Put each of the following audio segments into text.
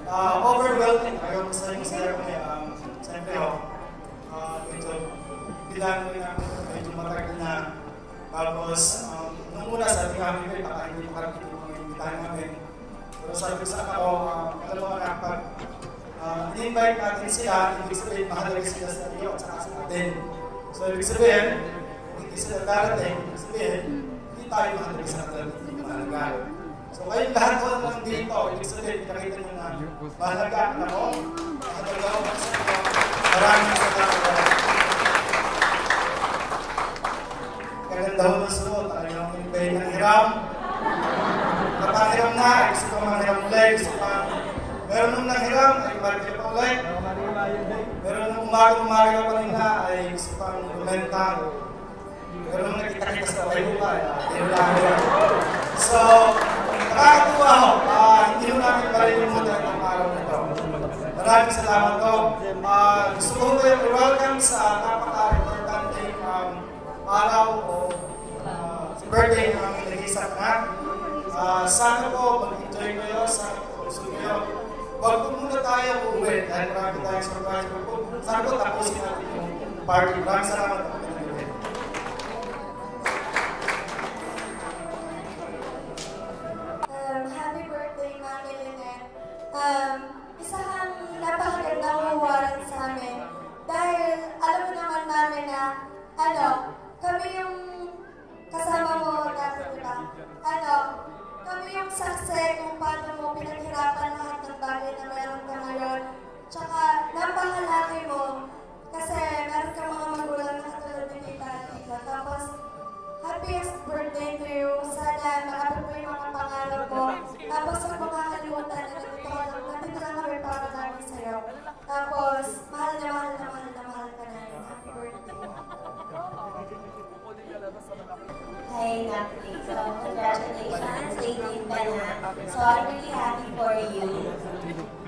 overwhelming. Ayaw ko sa inyo sir kami, siyempre medyo bilang medyo matagal na. Tapos, nung una sabi kami, baka hindi makarating yung mga imbitahan namin. Pero sabi ko sa ako, alam mo na, pag in-invite natin sila, ibig sabihin, mahalaga sila sa iyo at saka sa atin. So, ibig sabihin, hindi sila darating, ibig sabihin, hindi tayo mahalaga sa atin, hindi mahalaga. So, kayong lahat ko naman dito, ibig sabihin, nakita nyo na mahalaga ako, mahalaga ako sa iyo, maraming salamat. Kaganda ho ng sunod, talagang yung bay ng hiram. Napahiram na, gusto ko manghiram ulit, gusto ko meron nung nanghiram, ay balik pa ulit. Meron nung umaga pa rin na, ay gusto pang kumenta. Meron nung nakita-kita sa tayo pa, ay lang. So, nakakatuwa ho, hindi mo namin malilimutan ang araw na ito. Maraming salamat ho. Gusto ko kayo i-welcome sa napaka-importante araw o birthday ng aming nag-isap na. Sana po mag-enjoy kayo, sana po gusto kayo. Huwag po muna tayo uuwi dahil marami tayong surprise. Sana po tapusin natin yung party. Maraming salamat po. Happy birthday, Mami Lynette. Isa kang napakagandang awaran sa amin. Dahil alam mo naman namin na kami yung kasama mo dati, diba? Kami yung saksi kung paano mo pinaghirapan lahat ng bagay na meron ka ngayon. Tsaka, napakalaki mo kasi meron ka mga magulang na katulad ni Tita Tita. Tapos, happiest birthday to you. Sana makapit mo yung mga pangarap mo. Tapos, huwag makakalimutan na nandito lang kami para namin sa'yo. Tapos, mahal na mahal na mahal na mahal ka na. Happy birthday. Hi, Natalie. So, congratulations, Lady Bana. So, I'm really happy for you.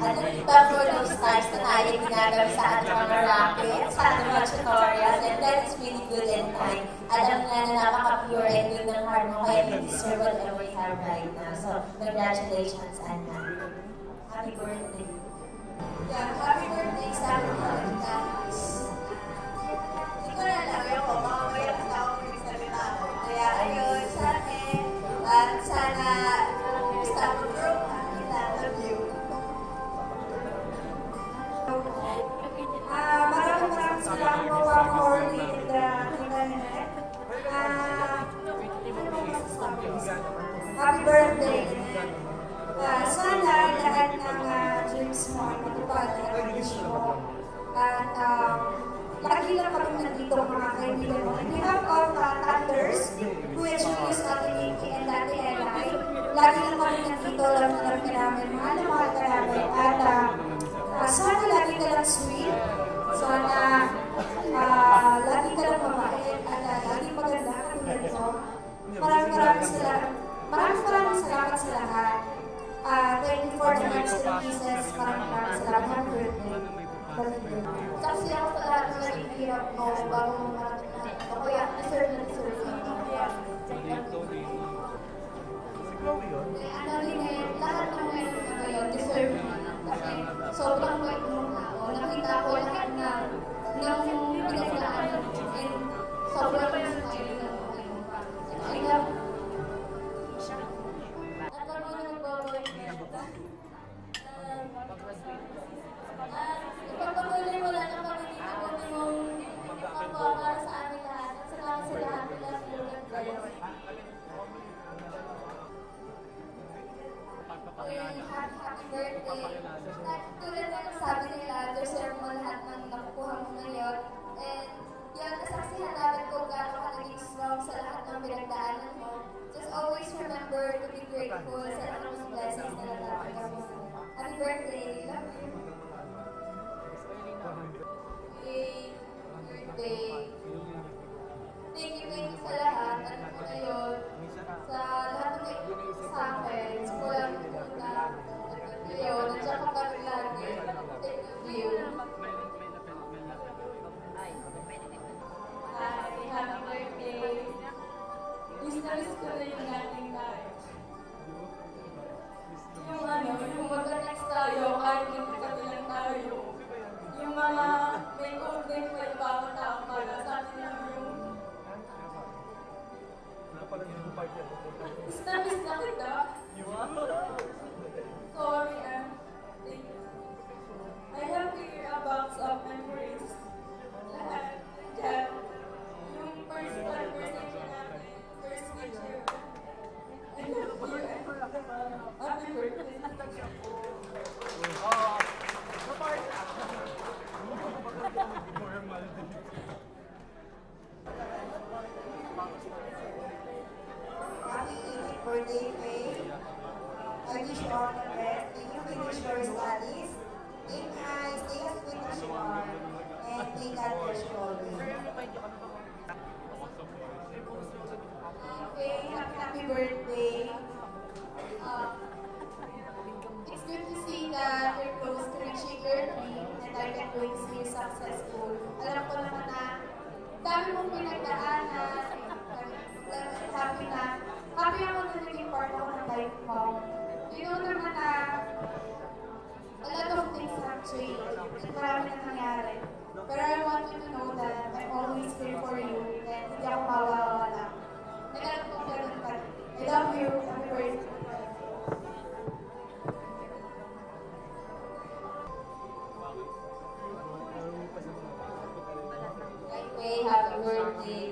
At nagtag for those stars na tayo ginagawa sa ating mga rockets, sa ating mga tutorials, and that is really good and kind. Alam nga na napaka-pure and good ng heart mo, kaya you deserve whatever you have right now. So, congratulations, Anna. Happy birthday. Yeah, happy birthday sa ating mga guys. Hindi ko na lang ako, mga mayroon sa ako magsalita ako. Kaya ayun, sa akin, at sana basta mag-grow ka, kita, love you. Maraming salamat po for the internet. Happy birthday. Sana lahat ng dreams mo ay matupad at wish mo. At lagi lang kami nandito mga kaibigan mo. On behalf of Thunders, who introduced Ate Nikki and Ate Eli, lagi lang kami nandito, alam ka namin, mahal na mahal ka namin. At sana lagi ka lang sweet, sana lagi ka lang mabait, at lagi maganda katulad mo. Maraming salamat sa lahat. Thank you for the monster pieces. Maraming salamat. Happy birthday. Kasi ako sa lahat ng naging hirap mo bago mo marating lahat. Kaya deserve na deserve mo. Lahat ng meron na ngayon, deserve mo. Kasi sobrang bait mo ako. Nakita ko lahat ng pinagdaanan mo. And sobrang inspiring na mo ngayon. I love you. At pag mo nag-boyfriend, ipagpatuloy mo lang ang pagkikita mong kapwa para sa amin lahat. At salamat sa lahat ng love you and girls. Happy birthday. At tulad na sabi nila, deserve mo lahat ng nakukuha mo ngayon. And yan, kasaksihan namin kung gaano ka naging strong sa lahat ng pinagdaanan mo. Just always remember to be grateful sa lahat ng blessings na natatanggap mo. Happy birthday. Love you. Birthday. Thank you sa lahat. At ngayon, sa lahat ng nakikinig sa akin, sa walang pumunta, at ngayon, at saka kami lagi. Thank you. Happy birthday. Miss ko na yung dating life. Yung yung magka-text tayo, your studies. Aim high, stay as fit as you are, and may God bless you always. Okay, happy birthday. It's good to see that you're close to reaching your dream and I can going to see you successful. Alam ko naman na dami mong pinagdaanan, happy ako na naging part ako ng life mo. You know naman na a lot of things have changed at marami na nangyari. Pero I want you to know that I'm always here for you and hindi ako mawawala. And alam ko ganun pa. I love you. Happy birthday. Okay, happy birthday.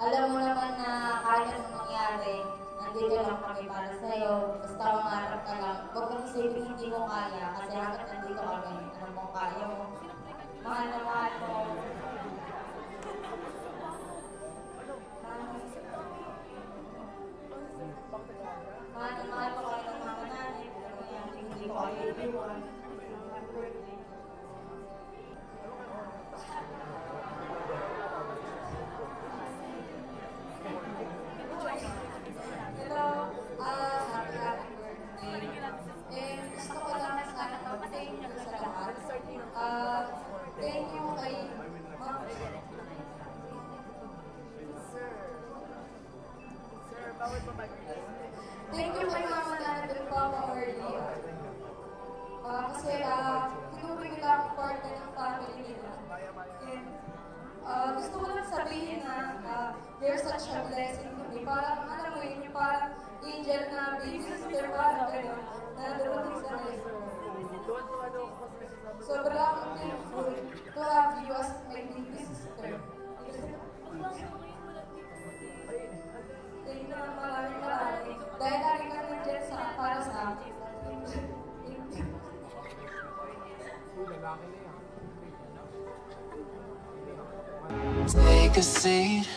Alam mo naman na kahit anong mangyari, nandito lang kami para sa'yo. Basta mangarap ka lang. Huwag mong isipin hindi mo kaya kasi hanggat nandito kami, ano mong kaya mo. Mahal na mahal mo. Mahal na mahal mo kami ng mama natin. Hindi ko kayo iiwan. Happy birthday. Hello, happy birthday. And gusto ko lang sana mag-thank you sa lahat. Thank you kay Ma'am. Thank you kay Mama na nandun po ako earlier. Kasi tinuring nila akong part ng family nila. And gusto ko lang sabihin na they're such a blessing to me. Parang, alam mo yun, yung parang angel na baby sister, parang gano'n, na dumating sa life ko. Sobrang akong thankful to have you as my baby sister. Thank you naman maraming. Dahil lagi ka nandiyan para sa akin. Thank you. Take a seat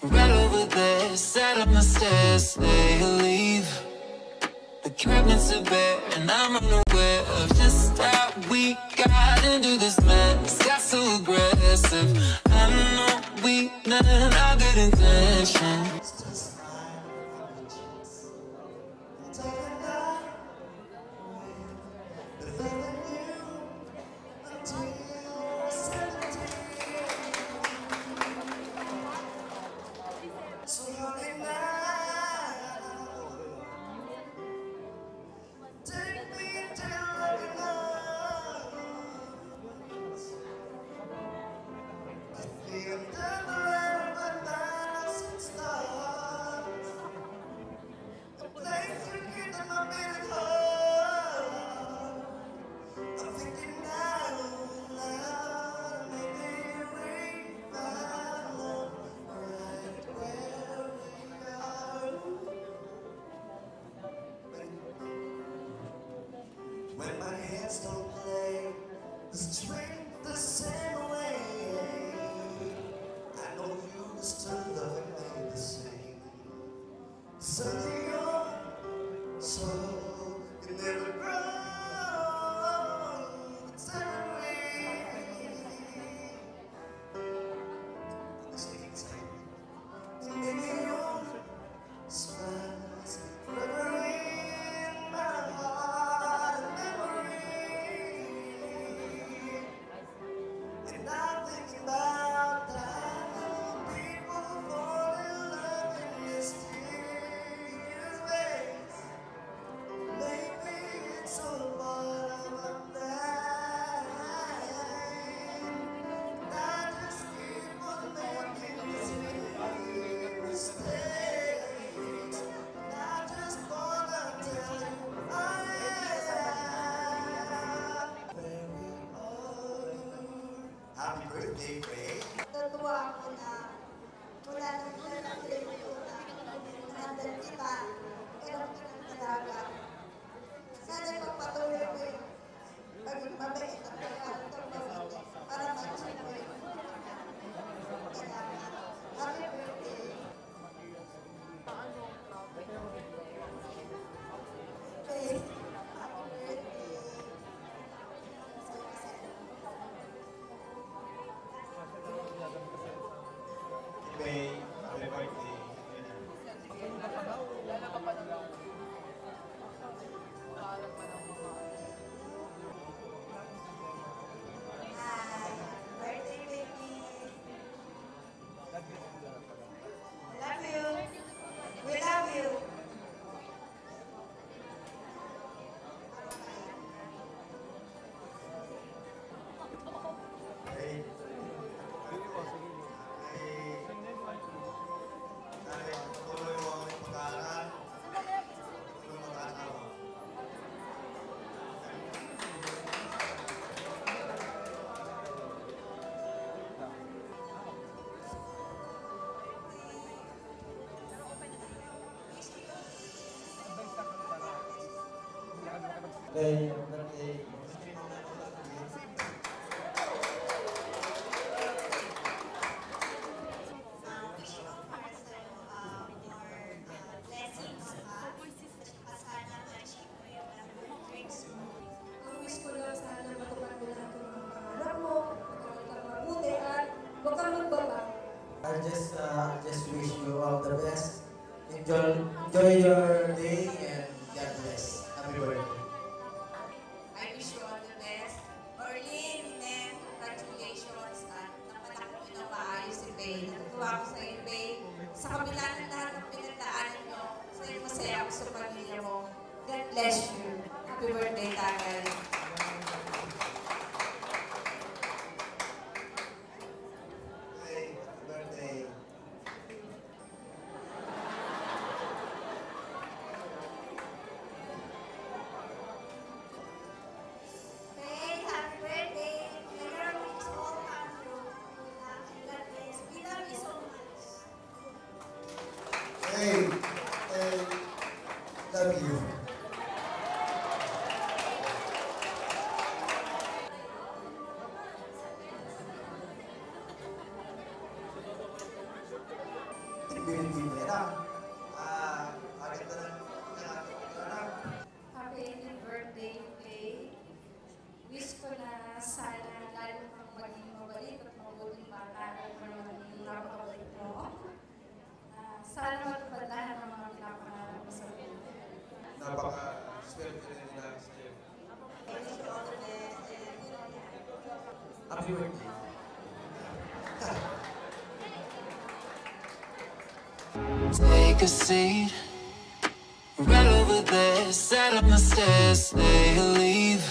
right over there, sat on the stairs, they leave the cabinets are bare, and I'm unaware of just how we got into this mess. Got so aggressive. I know we meant all good intentions. When my hands don't play the string the same way, I know you still love me the same. Something your soul can never grow. It's every in your smiles forever in my heart. And I'm thinking about how people fall in love in mysterious ways. Maybe it's all part of a plan. And I just keep on making mistakes. And I just wanna tell you I am very old. Happy birthday, Ray. Natuwa ako na wala nang pinag-alay mo yun na nandun kita, pero pinag-alaga. Sana ipagpatuloy mo yung paging mabait at pagkakataon para mag-check mo yung kailangan. Happy birthday! Okay. Then, birthday. Wish ko para sa'yo more blessings at saka sana ma-achieve mo yung dreams mo. Ang wish ko lang sana matupad mo lahat ng mga pangarap mo, magkaroon kang mabuti at huwag kang magbabago. I just wish you all the best. Enjoy your day and God bless. Happy birthday. I wish you all the best. Orlin, Nen, congratulations at napatak mo na maayos si Faye. Natutuwa ako sa iyo, Faye. Sa kabila ng lahat ng pinagdaanan nyo, masaya ako sa pamilya mo. God bless you. Happy birthday, Tagay. Hey, happy birthday. Faye, happy birthday! May your wish all come true. And God bless. We love you so much. Hey, love you. Binibigyan mo yan, agad na lang Happy birthday, Faye. Wish ko na sana lalo kang maging mabalik at mabuting bata at maging napakabalik mo. Sana matupad lahat ng mga pinapangarap mo sa buhay. Napaka-swerte rin nila sa'yo. Wish you all the best. Happy birthday. Take a seat right over there, sat up my stairs, say leave.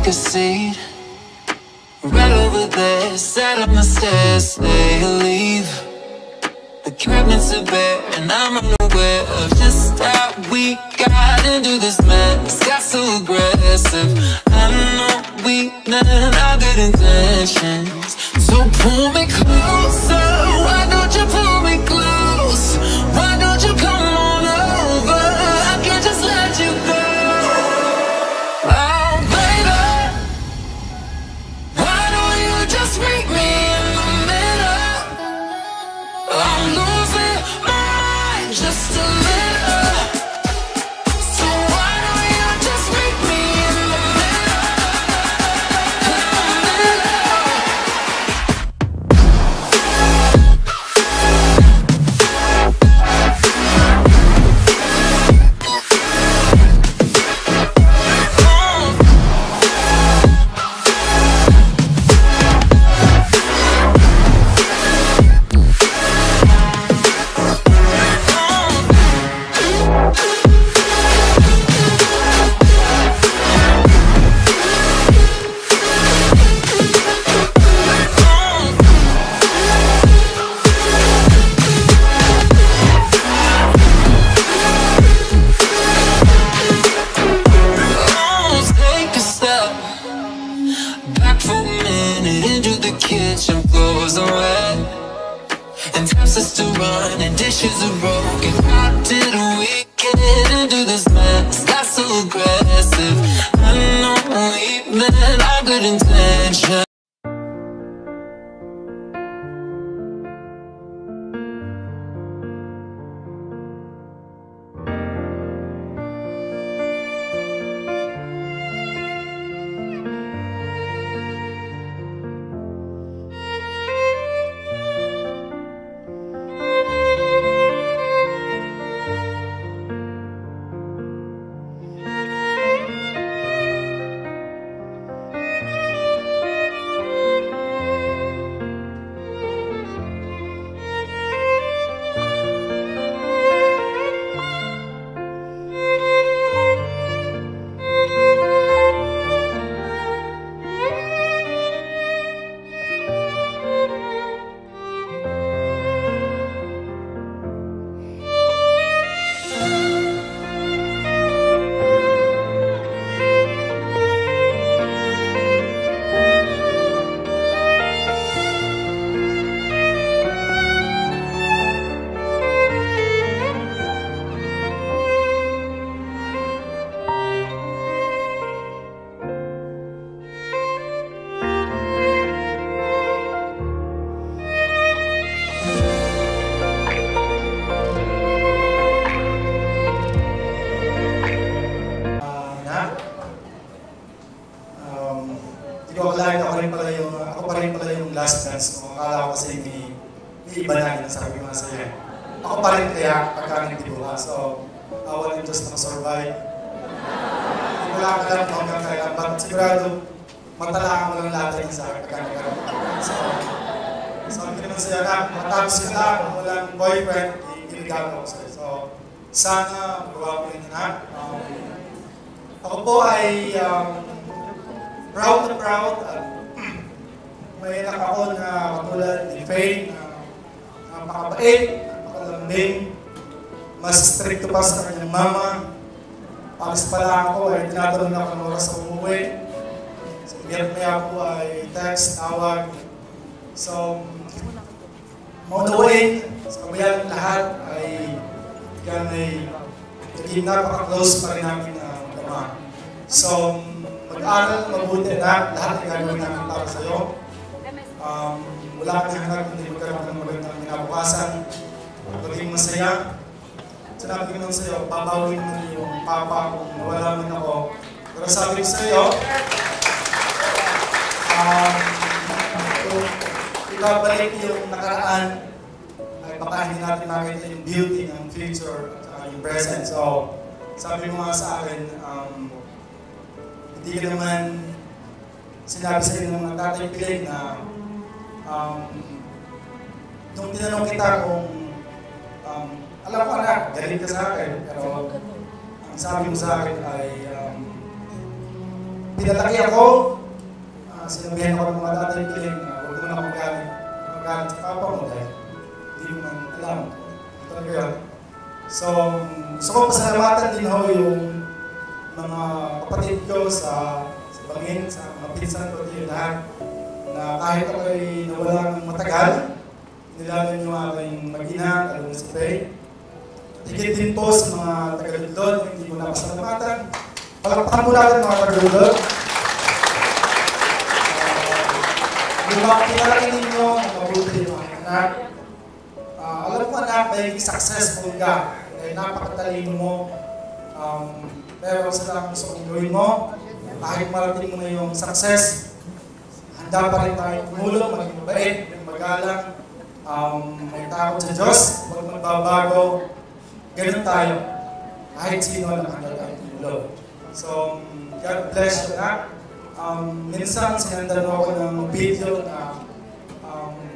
take a seat. Right over there, sat on the stairs, say leave. The cabinets are bare and I'm unaware of just how we got into this mess. Got so aggressive, I know we meant our good intentions. So pull me closer, why don't you pull me close? Why don't you come on over? I can't just let you go. Oh baby, why don't you just meet me in the middle? I'm losing my mind just a little. So why don't you just meet me in the middle? Take a step back for a minute into the kitchen. Floors are wet and taps are still running, dishes are broken. How did we get into this mess? Got so aggressive, I know we meant our good intentions. Hindi ko akalain ako pa rin pala yung last dance. Akala ko kasi may iba na yun, sabi ko nga sa'yo. Ako pa rin kaya pagka nagdibuha. So, awan yung Diyos na survive. Hindi ko lang alam kung hanggang kailan. But sigurado, matalaan mo lang lahat yun sa akin pagka nagkaroon. So, sabi ko naman sa'yo na, matapos ka lang, kung walang boyfriend, iligaw ko sa'yo. So, sana magawa ko yun na. Ako po ay proud na proud at may anak ako na katulad ni Faye na napakabait, napakalambing, mas stricto pa sa kanyang mama. Palis pa lang ako ay tinatanong na ako ng oras sa umuwi. So, maya po ay text, tawag. So, on the way, sa kabayan ng lahat ay yan ay naging napaka-close pa rin namin na magkama. So, mag-aral, mabuti na lahat ng gagawin namin para sa'yo. Wala ka na hanap, hindi magkaroon ng magandang kinabukasan. Maging masaya. Sinabi ko naman sa'yo, babawin mo yung papa kung nawala man ako. Pero sabi ko sa'yo, ibabalik yung nakaraan, ay baka hindi natin makita yung beauty ng future at yung present. So, sabi mo nga sa akin, hindi ka naman sinabi sa inyo ng Tatay Piling na nung tinanong kita kung alam ko na, galing ka sa akin, pero ang sabi mo sa akin ay pinalaki ako, sinabihan ako ng mga tatay kiling, huwag mo na magalit sa papa mo dahil hindi mo man alam. Talaga yun. So, gusto ko pasalamatan din ho yung mga kapatid ko sa bangin, sa mga pinsan ko din lahat, na kahit ako'y nawala ng matagal, nilalan yung aking mag-ina, lalo na si Faye. Higit din po sa mga taga-Ludlod, hindi ko na pasalamatan. Palakpakan mo natin mga taga-Ludlod. Yung mga pinalaki ninyo, mabuti yung mga anak. Alam ko anak, may successful ka. Dahil napakatalino mo. Pero sa lang gusto kong gawin mo, kahit marating mo na yung success, handa pa rin tayo tumulong, maging mabait, maging magalang, may takot sa Diyos, huwag magbabago. Ganun tayo. Kahit sino lang handa tayo tumulong. So, God bless you na. Minsan sinandan mo ako ng video na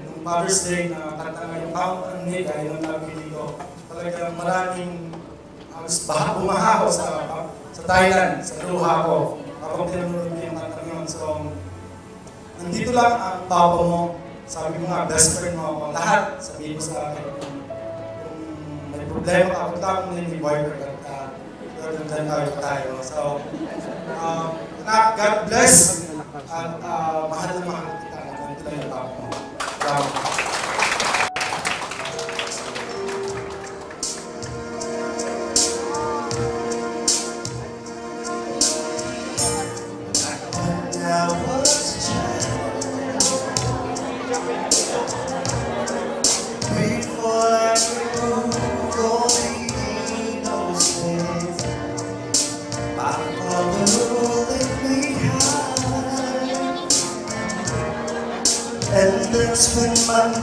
nung Mother's Day na kanta nga yung Count on Me dahil nung nabili ko. Talagang maraming bumaha ko sa Thailand, sa luha ko. Kapag tinanong yung kanta yun. So, nandito lang ang papa mo. Sabi mo nga, best friend mo ako. Lahat, sabihin mo sa akin. Kung may problema ka, punta ako na yung boyfriend at doon tayo. So, God bless at mahal na mahal kita. Nandito lang yung papa mo. And that's when my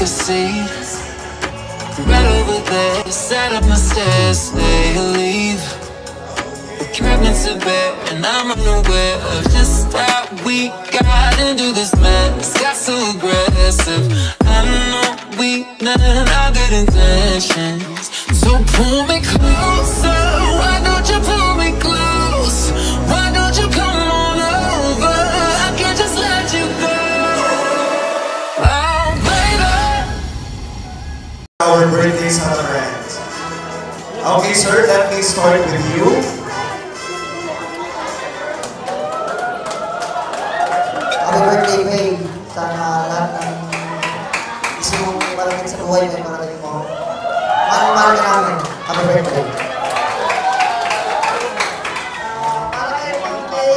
a seat. Right over there, sat up my stairs, they leave. The cabinets are bare, and I'm unaware of just how we got into this mess. Got so aggressive. I know we none our good intentions. So pull me closer. Why don't you pull me close? Why don't you come on over? I can't just let you go. Oh, baby. Our birthday celebrants. Okay, sir, let me start with you. Happy birthday, Faye. Sana lahat ng gusto mong malapit sa buhay may marating mo. Mahal ka namin. Happy birthday. Para kayo birthday,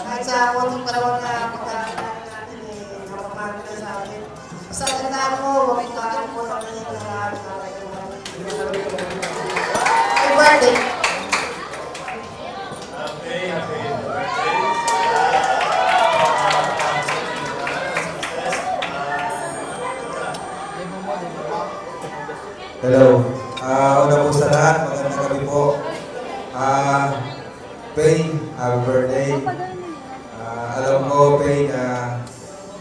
kahit sa unang panahon na pagkakaroon natin, napapamahal ka sa akin. Basta tandaan mo, huwag ito akin po sa kanya na lahat. Happy birthday. Hello. Una po sa lahat, magandang gabi po. Faye, happy birthday. Alam ko, Faye, na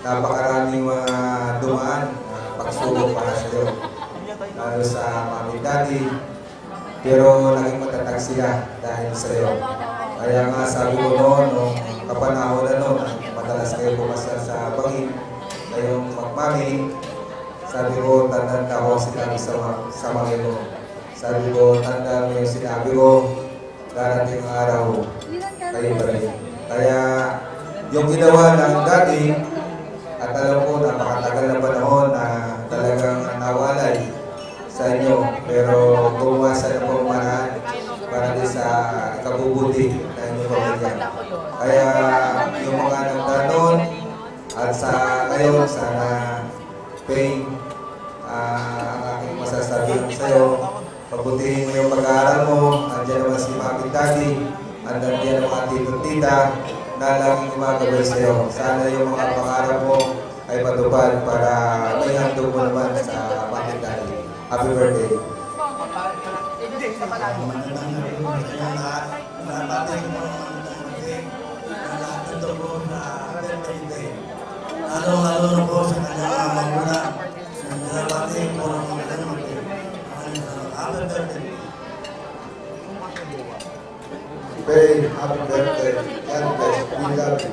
napakaraming mga dumaan, pagsubok para sa iyo. Lalo sa mami daddy. Pero naging matatag sila dahil sa iyo. Kaya nga sabi ko noon, nung kapanahon na noon, madalas kayo pumasal sa bangin, kayong magmami. Sabi ko, tanda ko sinabi sa mga ino. Sabi ko, tanda mo yung sinabi ko, darating ang araw, kayo pa rin. Kaya, yung ginawa ng dati, at alam ko, napakatagal na panahon na talagang nawalay sa inyo. Pero bumasa na po manaan para din sa ikabubuti na inyong pamilya. Kaya, yung mga nagdanon, at sa ngayon, sana Faye, ang aking masasabi sa iyo, pabutihin mo yung pag-aaral mo, andyan naman si Mami Daddy, andyan ang mga tito-tita na laging gumagabay sa iyo. Sana yung mga pangarap mo ay patupad para may handog mo naman sa Mami Daddy. Happy birthday! Lalo na po sa kanyang magulang. Nalabating po ng mga ganyan. Happy birthday. Faye, happy birthday. God bless. We love you.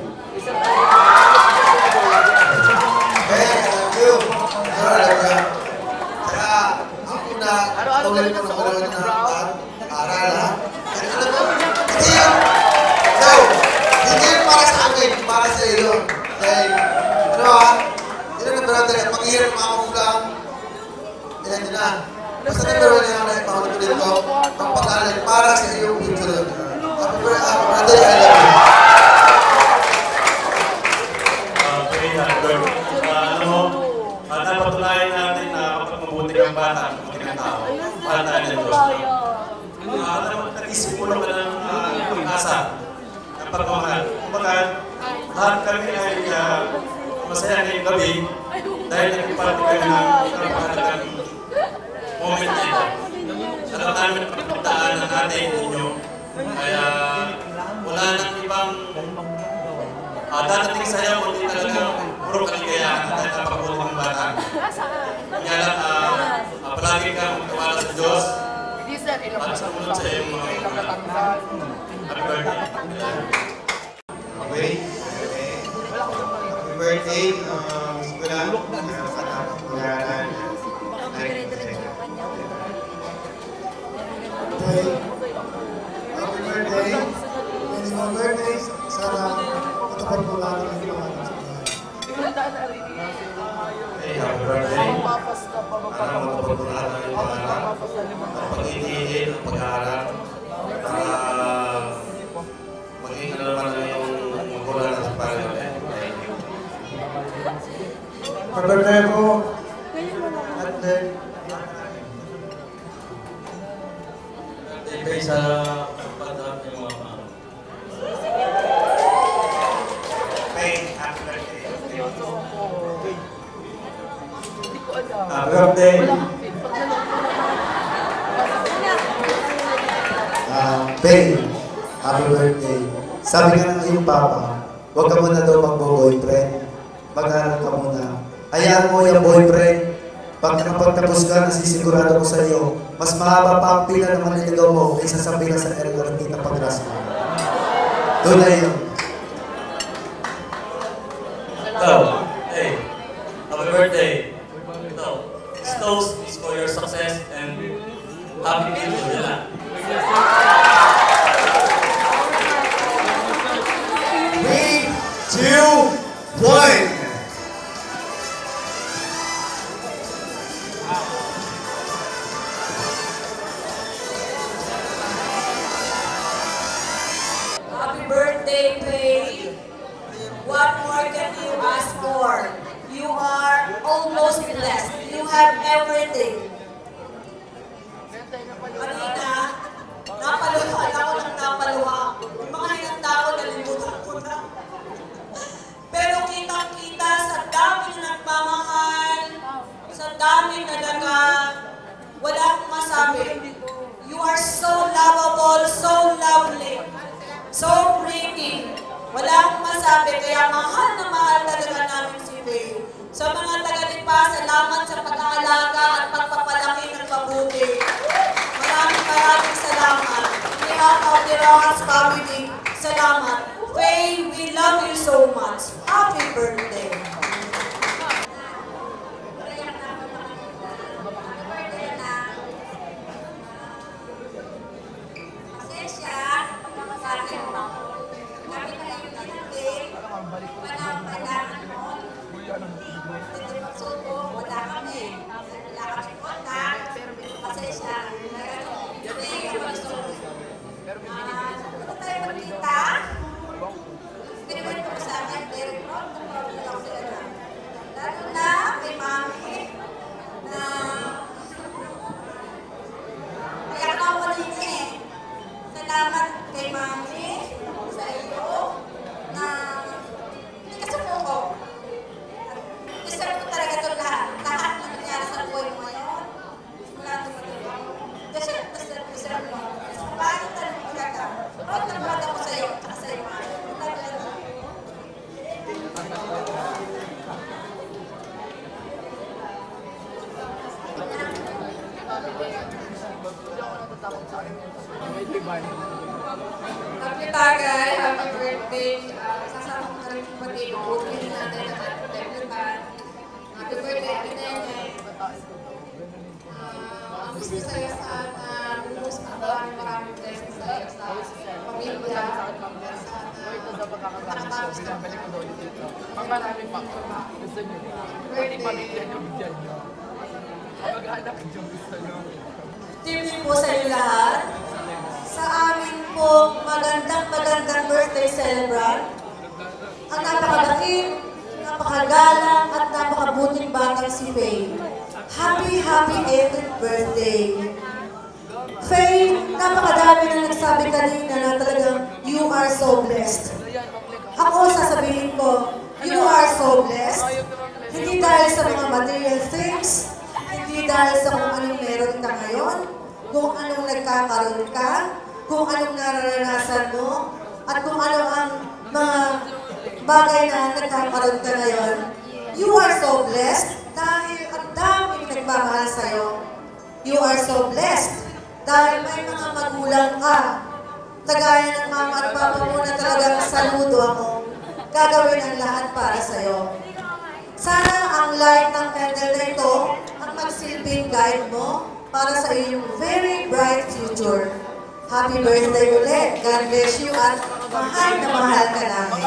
Hey, thank you. Kaya, ako na tuloy ko sa kanya ng pag-aaral, ha? Ano po? Hindi yun. So, hindi yun para sa akin, para sa iyo. Kaya, ano ha? Hindi na brother, mag-ihirap mga magulang. Hindi na. Basta na pero na yung pangulit dito, ang pag-aaral para sa iyong future. Happy birthday, I love you. Okay, happy birthday. Alam mo, napatunayan natin na kapag mabuti kang bata, mabuti kang tao, para tayo ng Diyos. Alam mo, nag-isip mo lang ka ng pag-asa, ng pagmamahal. Kumbaga, lahat kami ay masaya ngayong gabi dahil nagpapalati kayo ng kapahalagang moment na ito. Alam namin ang pagpuntaan natin ninyo. Kaya wala nang ibang dadating sa'yo kundi talagang puro kaligayahan dahil napakulit ng bata. Kaya lang, palagi kang magkawala sa Diyos at sumunod sa iyong mga happy birthday. Okay. Happy birthday. Gusto lang. Pangalan. Happy birthday. Many more birthdays. Sana matapad mo lahat ng pangalan sa buhay. Hey, happy birthday. Para matapad mo lahat ng pangalan. Pag-itigil, pag-aaral. Para maging ano naman na yung magulang sa pangalaman. Happy birthday po. At then, Birthday sa pagdahap ng mga pangalaman. Faye, happy birthday. birthday. Faye, happy birthday. Sabi ka ng iyong papa, huwag ka muna daw mag-boyfriend. Mag-aaral ka muna. Hayaan mo yung boyfriend. Pag nakapagtapos ka, nasisigurado ko sa iyo, mas mahaba pa ang pila na maniligaw mo kaysa sa pila sa LRT na pag-ras mo. Doon na yun. Ito, hey, happy birthday. Ito, this toast is for your success and happy birthday nila. 3, 2, 1. Happy birthday, Faye. What more can you ask for? You are almost blessed. You have everything. Kanina, napaluhan ako ng napaluha. Yung mga hinanda ko, nalimutan ko na. Pero kitang-kita sa dami na nagmamahal, sa dami na wala akong masabi. You are so lovable, so lovely, so pretty. Wala akong masabi, kaya mahal na mahal talaga namin si Faye. Sa mga taga-lipa, salamat sa pag-aalaga at pagpapalaki ng mabuti. Maraming salamat. On behalf of the Rojas family, salamat. Faye, we love you so much. Happy birthday. Salamat kay Mami, sa iyo, na nakasupo ko. Deserve ko talaga ito lahat. Lahat na nangyari sa buhay mo ngayon. Wala ito magawa. Deserve mo. Paano tayo magkaka? Huwag na bata ko sa iyo, at sa iyo, Mami. Happy Tagay, happy birthday. Sasama ko na rin yung pati, bukin natin ang ating debutan. Happy birthday, Pinene. Ang gusto sa'yo sana, bumus na maraming blessings sa'yo sa pamilya. Sana nakatapos ka pa. Ang maraming factor na gusto nyo. Pwede pamilya nyo, bigyan nyo. Mag-anak nyo gusto nyo. Team po sa inyo lahat. Sa amin po, magandang birthday celebrant. Ang napakadaking, napakagalang at napakabuting batang si Faye. Happy 80th birthday. Faye, napakadami na nagsabi kanina na talagang you are so blessed. Ako sasabihin ko, you are so blessed. Hindi dahil sa mga material things, hindi dahil sa kung anong meron ka ngayon, kung anong nagkakaroon ka, kung anong nararanasan mo, at kung ano ang mga bagay na nagkakaroon ka ngayon. You are so blessed dahil ang daming nagmamahal sa'yo. You are so blessed dahil may mga magulang ka. Kagaya ng mama at papa mo na talagang saludo ako. Gagawin ang lahat para sa'yo. Sana ang light ng candle na ito ang magsilbing guide mo para sa iyong very bright future. Happy birthday ulit. God bless you at mahal na mahal ka namin.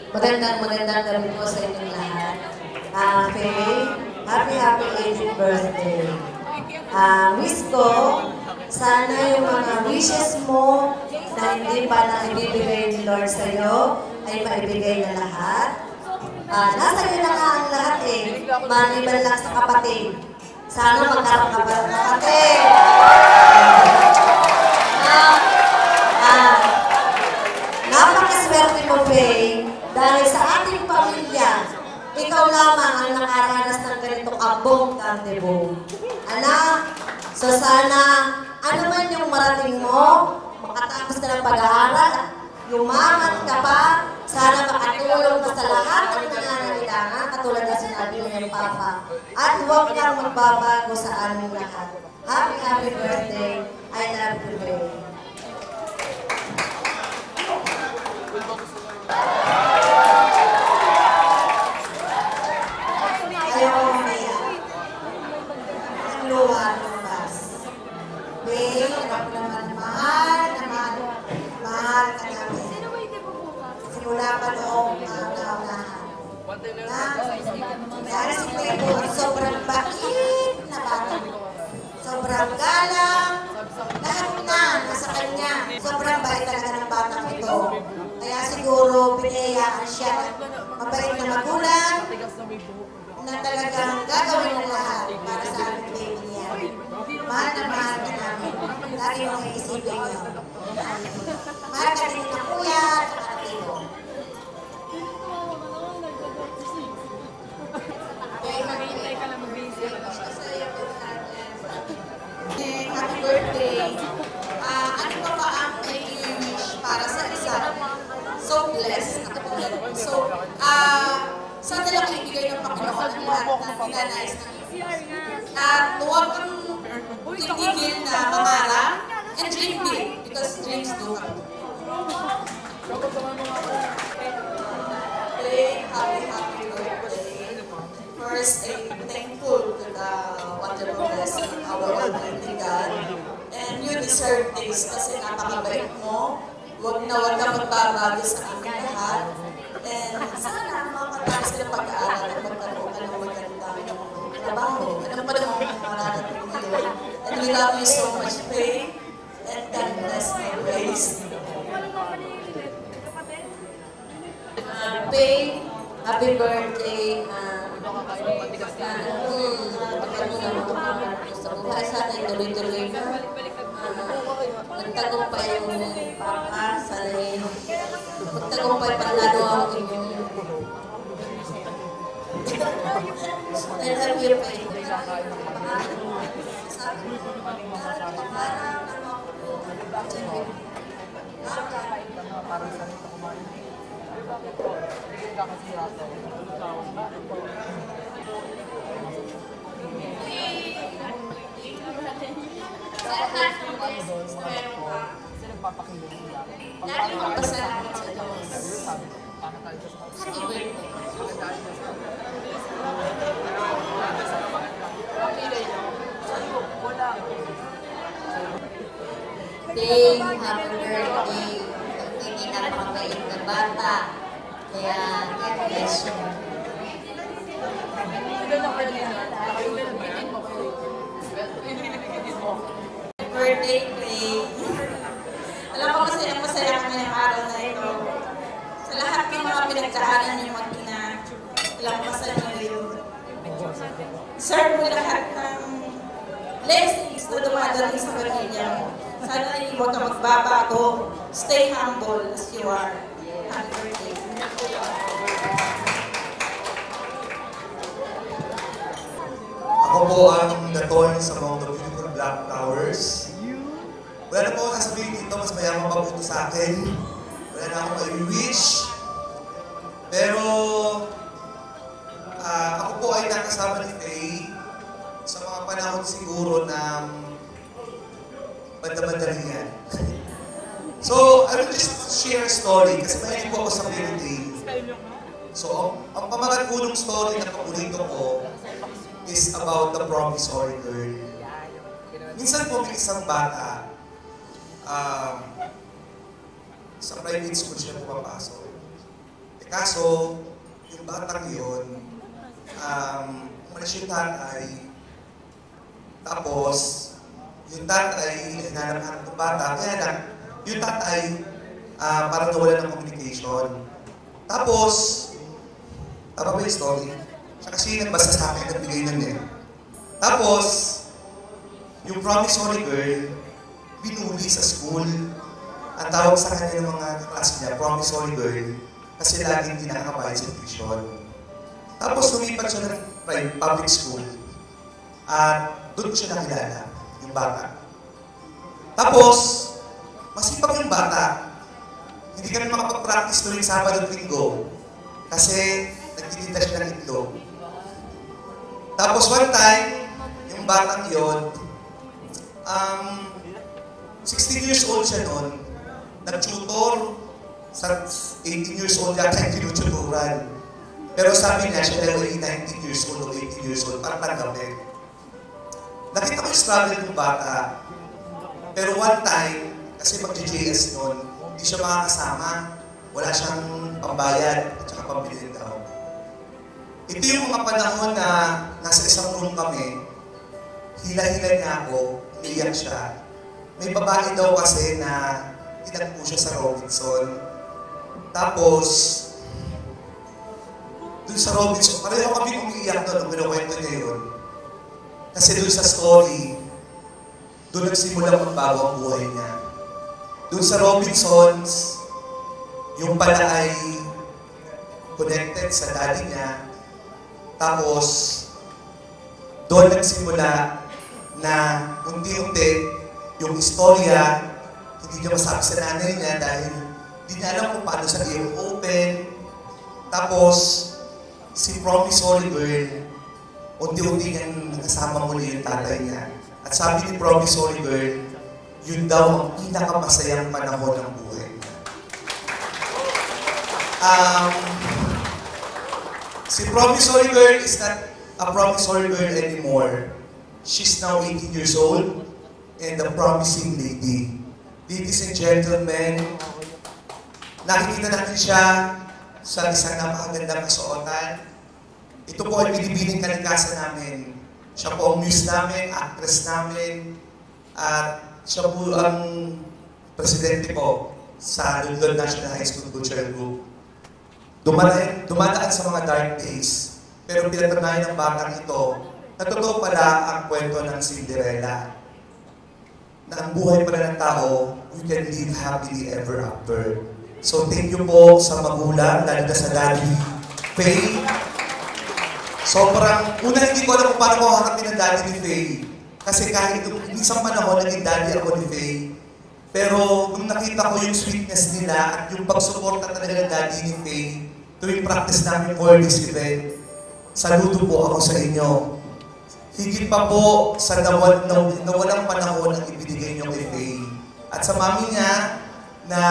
Magandang gabi po sa inyong lahat. Faye, happy 80th birthday. Wish ko, sana yung mga wishes mo na hindi pa na ibibigay ni Lord sa'yo, ay maibigay na lahat. Nasa iyo na nga ang lahat eh, maliban lang sa kapatid. Sana magkaroon ka pa ng kapatid. Napakaswerte mo, Faye, dahil sa ating pamilya, ikaw lamang ang nakaranas ng ganitong abong kandebo. Anak, so sana, ano man yung marating mo, makatapos ka ng pag-aaral, yumaman ka pa, sana makatulong ka sa lahat ng nangangailangan, katulad na sinabi mo ng Papa. At huwag kang magbabago sa aming lahat. Happy birthday. I love you, Faye. Ayaw ko mamaya. Ang luha ng bus. Faye, alam ko naman, mahal ka namin. Simula pa noong naunahan. Dahil si Faye po, sobrang bait na bata. Sobrang galang. Lahat na nasa kanya. Sobrang bait talaga ng batang ito. Kaya siguro pinayaan siya mabait na magulang na talagang gagawin ng lahat para sa aming baby niya. Mahal na mahal ka namin. Lagi mong iisipin yun. Mahal ka din na kuya at ate ko. Happy birthday. Ano pa ba ang wish para sa isa? So blessed na katulad mo. So, sana lang ibigay ng Panginoon ang lahat na pinanais ng at huwag kang titigil na mangarap and dream big because dreams do come. Happy birthday. First, I'm thankful to the wonderful blessing of our Almighty God. And you deserve this kasi napakabait mo. Huwag kang magbabago sa aming lahat. And sana makatapos ka ng pag-aaral at magkaroon ka ng magandang trabaho. Ano pa naman ang mararating ngayon. And we love you so much, Faye. And God bless my ways. Faye, happy birthday. Sa buhay sana tuloy-tuloy na. Nagtagumpay yung Papa, sana magtagumpay pa lalo ang inyong. I love you, Faye. Lagi mong pasalamat sa Diyos. Happy birthday. Dave, happy birthday. Hindi na mabait na bata. Kaya, God bless you. Birthday, Faye. Alam ko masaya kami ng araw na ito. Sa lahat ng mga pinagdaanan niyo mag-ina, ilang pasal niyo yun. Serve mo lahat ng blessings na dumadating sa pamilya mo. Sana ay huwag ka magbabago. Stay humble as you are. Happy birthday. Ako po ang the thorns among the beautiful black flowers. Wala na po akong sasabihin dito, mas mayaman pa po ito sa akin. Wala na akong i-wish. Pero, ako po ay nakasama ni Faye sa mga panahon siguro ng banda-bandarian. So, I will just share a story kasi mahilig po ako sa fairy tale. So, ang pamagat po ng story na paborito ko is about the promissory girl. Minsan po may isang bata, sa private school siya pumapasok. Kaso, yung batang yun, umalis yung tatay, tapos, yung tatay, hinanap ng bata, kaya lang, yung tatay, parang nawala ng communication. Tapos, tama ba yung story? Siya kasi nagbasa sa akin, nagbigay ng net. Tapos, yung promissory girl, binuli sa school. Ang tawag sa kanya ng mga klase niya, promissory girl, kasi laging hindi nakakabayad sa tuition. Tapos lumipat siya ng public school at doon ko siya nakilala, yung bata. Tapos, masipag yung bata. Hindi kami makapag-practice tuwing Sabado at Linggo kasi nagtitinda siya ng itlog. Tapos one time, yung batang yon, 16 years old siya noon, nag-tutor, sa 18 years old yata yung tinututuran. Pero sabi niya, siya daw ay 19 years old o 18 years old, parang tanggapin. Nakita ko yung struggle ng bata. Pero one time, kasi mag-JS noon, hindi siya makakasama. Wala siyang pambayad at saka pambilin daw. Ito yung mga panahon na nasa isang room kami, hila-hila niya ako, umiiyak siya. May babae daw kasi na tinagpo siya sa Robinson. Tapos, dun sa Robinson, pareho kami umiiyak doon nung pinakwento niya yun. Kasi dun sa story, dun nagsimula magbago ang buhay niya. Dun sa Robinsons, yung pala ay connected sa daddy niya. Tapos, doon nagsimula na unti-unti yung istorya, hindi niya masabi sa nanay niya dahil hindi niya alam kung paano sa game open. Tapos, si promissory girl, unti-unti niyang nakasama muli yung tatay niya. At sabi ni promissory girl, yun daw ang pinakamasayang panahon ng buhay niya. Si promissory girl is not a promissory girl anymore. She's now 18 years old and a promising lady. Ladies and gentlemen, nakikita natin siya sa isang napakagandang kasuotan. Ito po ay binibining kalikasan namin. Siya po ang muse namin, actress namin, at siya po ang presidente po sa London National High School Cultural Group. Dumadaan sa mga dark days, pero pinatunayan ng batang ito na totoo pala ang kwento ng Cinderella. Na ang buhay pala ng tao, we can live happily ever after. So thank you po sa magulang, lalo na sa Daddy Faye. Sobrang, una hindi ko alam kung paano ko haharapin ang daddy ni Faye. Kasi kahit isang panahon naging daddy ako ni Faye. Pero nung nakita ko yung sweetness nila at yung pagsuporta talaga ng daddy ni Faye tuwing practice namin for this event, saludo po ako sa inyo. Higit pa po sa nawalang panahon ang ibinigay niyo kay Faye. At sa mami niya, na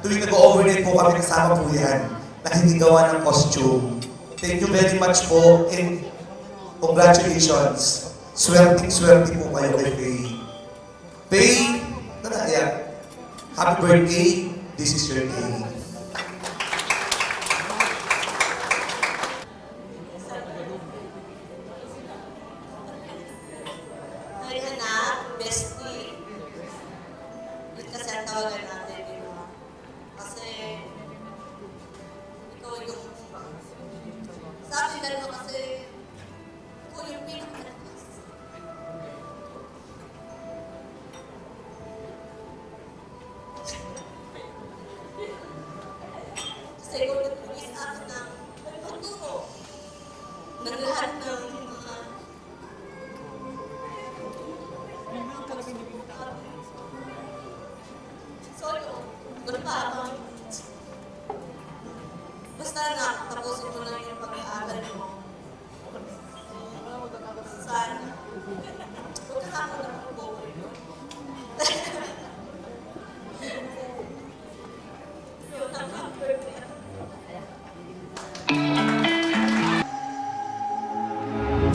tuwing nag-overnight po kami kasama po yan, na hindi gawa ng costume. Thank you very much po and congratulations. Swerte po kayo kay Faye. Faye, happy birthday. This is your day. Ay, anak, bestie. Ito kasi ang tawagan natin, di ba? Kasi, ikaw yung sabi na naman kasi, ikaw yung pinakalakas. Kasi ikaw nagpugis sa akin ng pagturo ng lahat ng mga sorry, gulpapang. Basta na, tapusin mo lang yung pag-aaral mo. Sana. Huwag ka mo lang ang buhay mo. Yung napaka-perfect.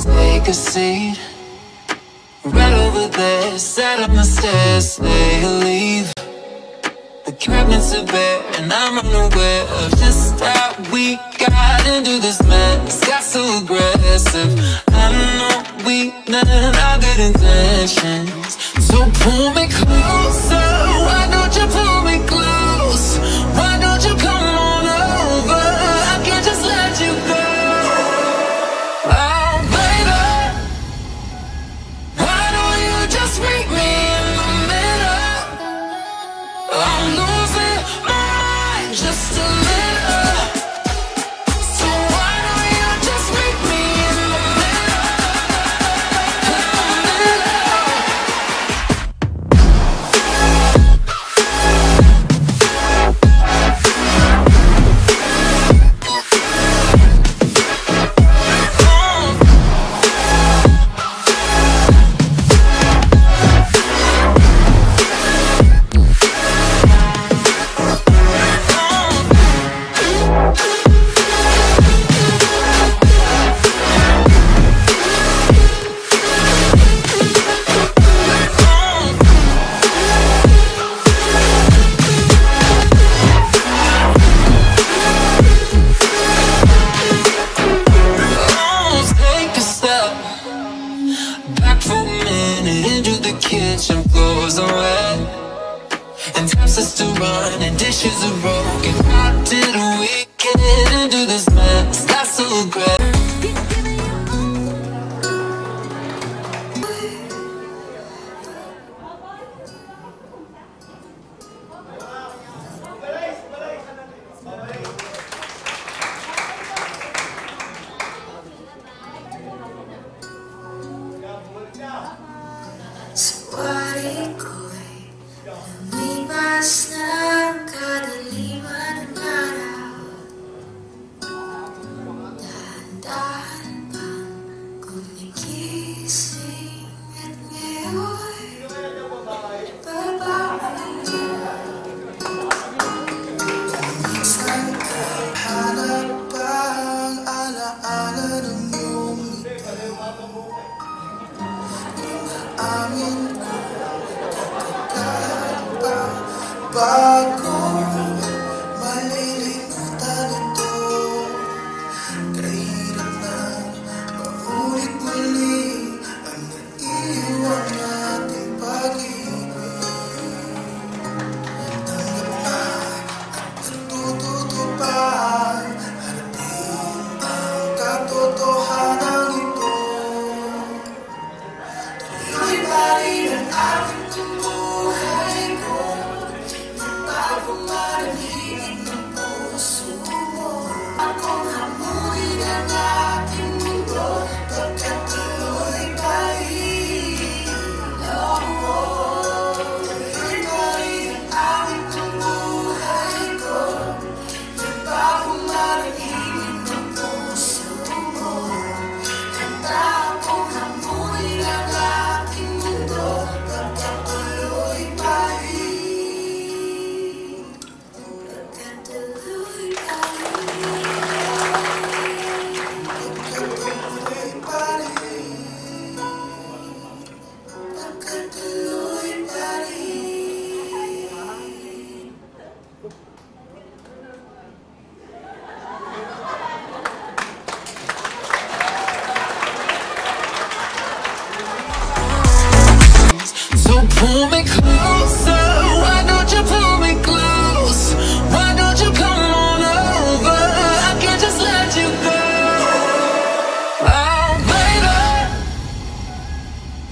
Take a seat right over there. Sat up my stairs, they leave. The cabinets are bare and I'm unaware of just how we got into this mess. Got so aggressive. I know we not our good intentions. So pull me closer. Why don't you pull me close? Why don't you come on over? I can't just let you go. Oh baby, foundations are broken. How did we get into this mess? Got so aggressive. Suwari ko'y lumipas ng kadiliman ng araw. Dahan-dahan pang gumigising at ngayon babalik. Minsan ka'y hanap pa ang alaala ng iyong amin ko katagal pa bago malilimutan ito. Kahirap na maulit muli ang naiiwan nating pag-ibig. Tanggap na at natututupad, harapin ang katotohanan ito. Tuloy pa rin ang aking buhay ko, bago manahimik ng puso mo. Akong hamunin ang aking mundo, pagkat tuloy pa rin. Tuloy pa rin ang aking buhay ko, bago manahimik ng puso mo. Handa akong hamunin ang aking mundo, pagkat tuloy pa rin. Pagkat tuloy pa rin. Pagkat tuloy pa rin. Pagkat tuloy pa rin. So pull me closer, why don't you pull me close? Why don't you come on over? I can't just let you go. Oh baby,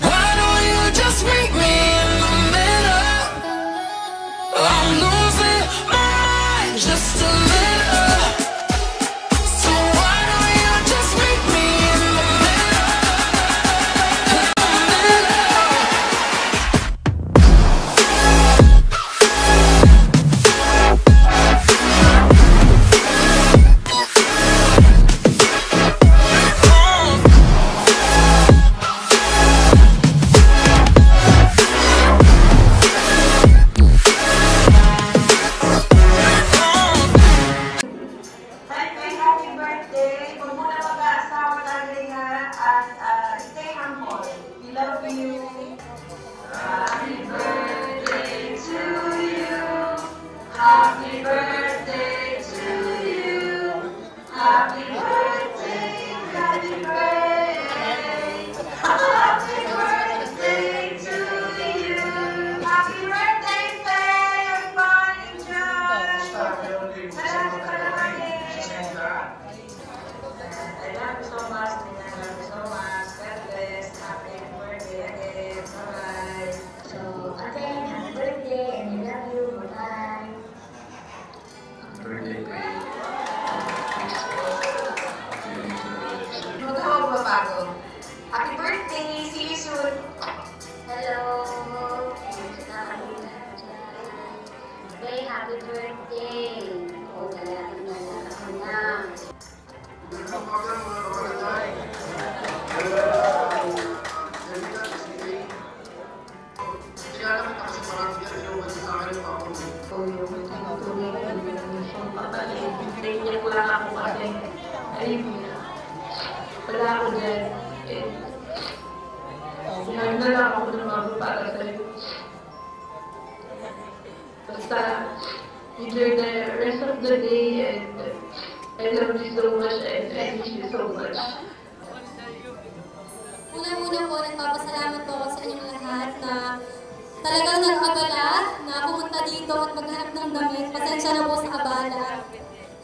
why don't you just meet me in the middle? I'm losing my mind just a little. So why don't you just meet me in the middle? Happy birthday! Kung muna mag-aasawa natin at stay humble. We love you. Happy birthday to you. Happy birthday to you. Happy birthday, happy birthday. Happy birthday to you. Happy birthday, Faye. Everybody enjoy. Salamat ka naman eh. I love you so much, Nina. I love you so much. God bless. Happy birthday again. Bye-bye. So, again, happy birthday and we love you. Bye-bye. Magkawag ba bago? Happy birthday! See you soon! Hello. Okay, happy birthday. O, talagang nalala ko na. Tingnan ko lang ako kasi wala ako dyan. Nagdala lang ako ng mga para sa'yo. Basta, enjoy the rest of the day and I love you so much and I miss you so much. Una-muna po, nagpapasalamat po ako sa inyong lahat na talagang nag-abala na pumunta dito at maghanap ng damit. Pasensya na po sa abala.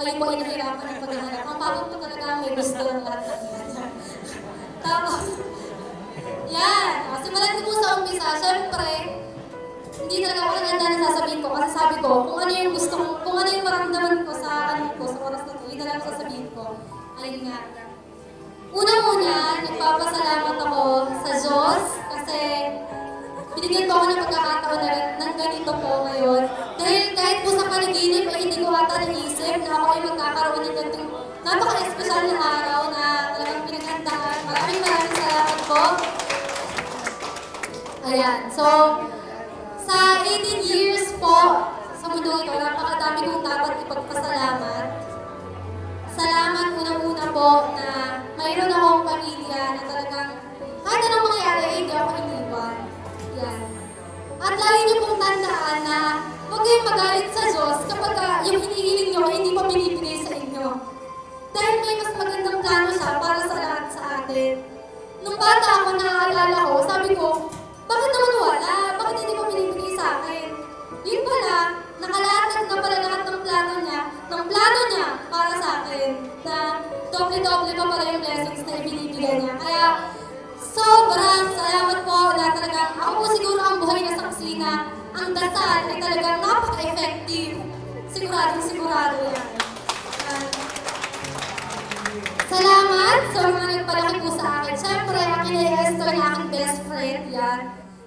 Kayo po ay nahirapan ng paghahanap. Ang papa po talaga may gusto ng lahat ng yan. Tapos, yan. Simulan ko po sa umpisa. Siyempre, hindi talaga ako naganda na sasabihin ko. Kasi sabi ko, kung ano yung gusto ko, kung ano yung maramdaman ko sa oras na ito, yun na lang sasabihin ko. Ayun nga. Unang-una, nagpapasalamat ako sa Diyos kasi binigyan po ako ng pagkakataon ng ganito po ngayon. Dahil kahit po sa panaginip ay hindi ko ata naisip na ako ay magkakaroon ng ganitong napaka-espesyal na araw na talagang pinaghandaan. Maraming salamat po. Ayan, so sa 18 years po sa mundo ito, napakadami kong dapat ipagpasalamat. Salamat unang-una po na mayroon akong pamilya na talagang kahit anong mangyari, hindi ako iniwan. Yan. At lagi niyo pong tandaan na huwag kayong magalit sa Diyos kapag yung hinihiling niyo hindi pa binibigay sa inyo. Dahil may mas magandang plano siya para sa lahat sa atin. Nung bata ako, naaalala ko, sabi ko, bakit naman wala? Bakit hindi pa binibigay sa akin? Yun pala, nakalatag na pala lahat ng plano niya para sa akin na doble-doble pa pala yung blessings na ibinibigay niya. Kaya, sobrang salamat po na talagang ako po siguro ang buhay na saksi na ang dasal ay talagang napaka-effective. Sigurado yan. Salamat sa mga nagpalaki po sa akin. Siyempre, ang Inay Esther na aking best friend, yan.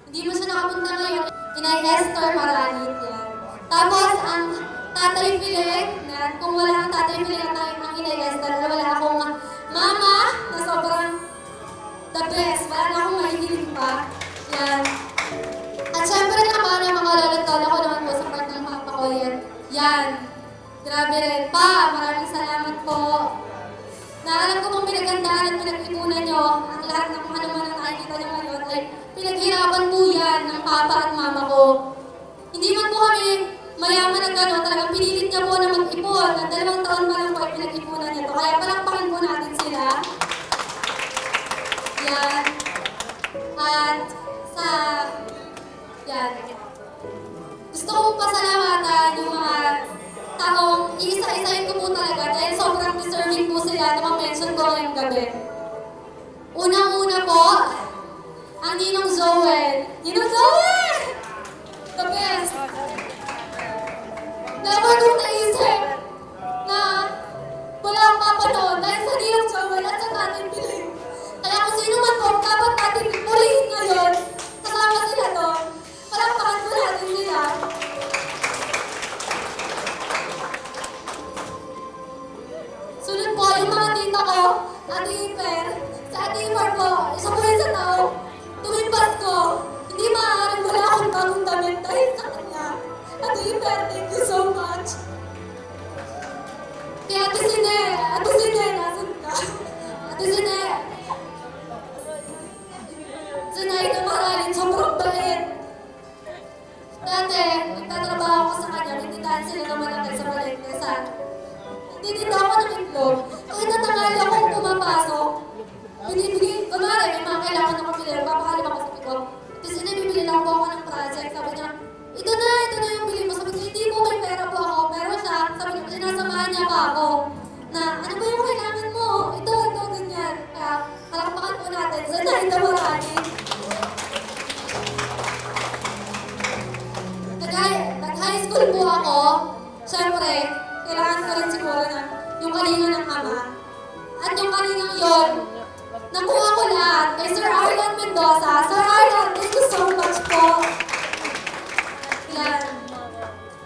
Hindi mo siya nakapunta ngayon. Inay Esther Maralit, yan. Tapos, ang Tatay Philip, kung wala ang Tatay Philip na ang Inay Esther, wala akong mama na sobrang the best. Wala na akong mahihiling pa. Yan. At syempre naman, ang mga lala't-lola ko naman po sa part ng papa ko yan. Yan. Grabe rin pa. Maraming salamat po. Na alam ko pong pinagandaan at pinag-ipunan nyo ang lahat ng kung ano man ang nakikita nyo ngayon ay pinaghirapan po yan ng papa at mama ko. Hindi man po kami mayaman ng gano'n. Talagang pinilit niya po na mag-ipon. At 2 taon pa lang po ay pinag-ipunan niya to. Kaya palakpakan po natin sila. Yan. At sa... Yan. Gusto kong pasalamatan yung mga taong iisa-isahin ko po talaga dahil sobrang deserving po sila na ma-mention ko ngayong gabi. Unang-una po, ang Ninong Joel. Ninong Joel! The best! Never kong naisip na wala ang papa noon dahil sa Ninong Joel at sa Tatay Philip. Kaya kung sino man po, dapat natin purihin ngayon. Kasama sila to. Palakpakan po natin sila. Sunod po, yung mga tita ko, Ate Iper, sa Ate Iper po, isa po rin sa tao, tuwing Pasko, hindi maaaring wala akong bagong damit dahil sa kanya. Ate Iper, thank you so much. Kaya Ate Sine, nasan ka? Ate Sine, Zenaida Maralit, sobrang bait. Dati, nagtatrabaho ko sa kanya, nagtitaan sila naman natin sa Balengkesan. Nagtitinda ako ng itlog. Kahit natangali akong pumapasok, binibigay, kunwari, may mga kailangan ng kapilero, papakalim ako sa pick-up. Kasi nabibili lang po ako ng project. Sabi niya, ito na yung bili mo. Sabi ko, hindi po, may pera po ako. Pero siya, sabi niya, sinasamahan niya pa ako. Na, ano ba yung kailangan mo? Ito, ganyan. Kaya, palakpakan po natin. Zenaida Maralit. Nag-high school po ako. Siyempre, kailangan ko rin siguro na yung kalinga ng ama. At yung kalingang yun, nakuha ko lahat kay Sir Arlan Mendoza. Sir Arlan, thank you so much po. Yan.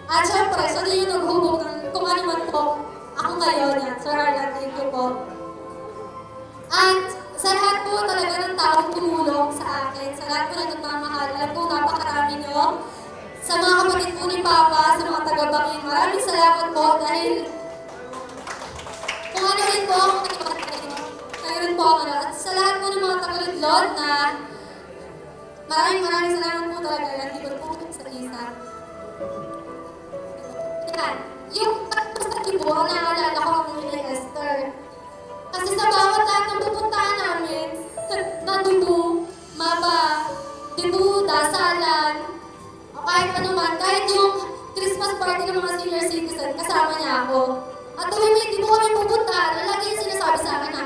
At siyempre, siya din yung naghubog ng kung ano man po. Ako ngayon yan. Sir Arlan, thank you po. At sa lahat po talaga ng taong tumulong sa akin, sa lahat po na nagmamahal, alam ko napakarami nyo. Sa mga kapatid po ni Papa, sa mga taga-Baking, maraming salamat po dahil kung ano rin po ako, kayo rin po ako. At sa lahat po ng mga taga-Ludlod na maraming salamat po talaga. Hindi ko po sa isa. Yan. Yung pagkakasaki po, naalala ko ang Inay Esther. Kasi sa bawat lahat ng pupuntahan namin, na dugo, mapa, dibu, dasalan, ano man, kahit yung Christmas party ng mga senior citizen, kasama niya ako. At tuwing may hindi po kami pupuntahan, lagi yung sinasabi sa akin na,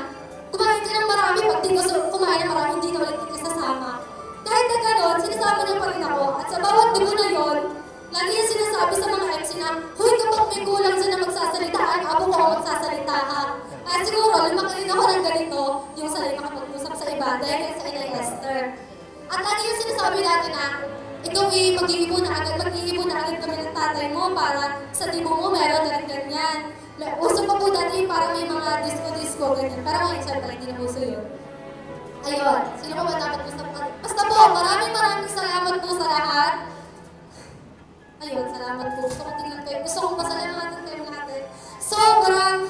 kumain ka ng marami, pag di ko kumain ng marami, hindi na ulit kita sasama. Kahit na gano'n, sinasama niya pa rin ako. At sa bawat dugo na yun, lagi yung sinasabi sa mga MC na, huy, kapag may kulang siya na magsasalitaan, abo ko ang magsasalita ha. At siguro, lumaki rin ako ng ganito, yung sanay makapag-usap sa iba, dahil sa Inay Esther. At lagi yung sinasabi natin na, ikaw mag-iibon na agad kami ng tatay mo para sa tibo mo meron na rin ganyan. Uso pa po dati para may mga disco-disco ganyan. Pero ngayon, siyempre, hindi na uso yun. Ayun, sino pa ba dapat gusto po? Basta po, maraming salamat po sa lahat. Ayun, salamat po. Gusto ko tingnan kayo. Gusto kong pasalamatan kayo natin. Sobrang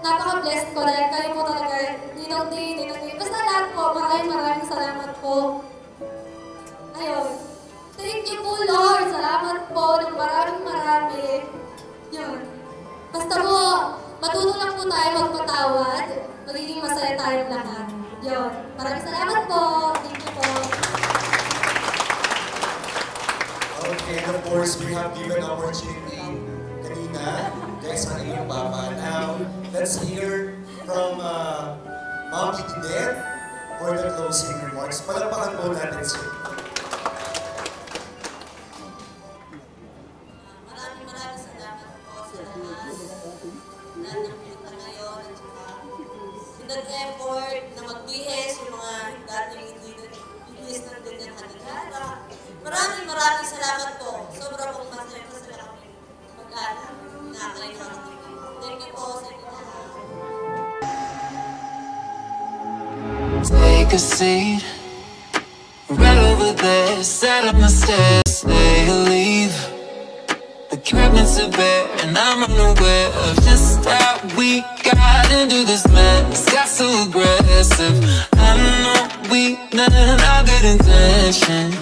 napaka-blessed ko dahil kayo po talaga, ninong. Basta lahat po, maraming salamat po. Ayun. Thank you po, Lord. Salamat po ng marami. Yun. Basta po, matuto lang po tayo magpatawad. Magiging masaya tayong lahat. Yun. Maraming salamat po. Thank you po. Okay, and of course, we have given opportunity kanina, guys, sa inyong papa. Now, let's hear from Ma'am Titinet for the closing remarks. Palakpakan po natin siya. Maraming salamat po sa lahat. Lahat ng pinunta ngayon at saka pinag-effort na magbihis yung mga dating hindi bihis ng ganyan kanilala. Maraming salamat po. Sobra pong masaya kami mag-anak na kayo. Thank you po sa inyo lahat. Take a seat right over there, set up my stairs, they leave. The cabinets are bare and I'm unaware of just how we got into this mess. Got so aggressive, I know we not had good intentions.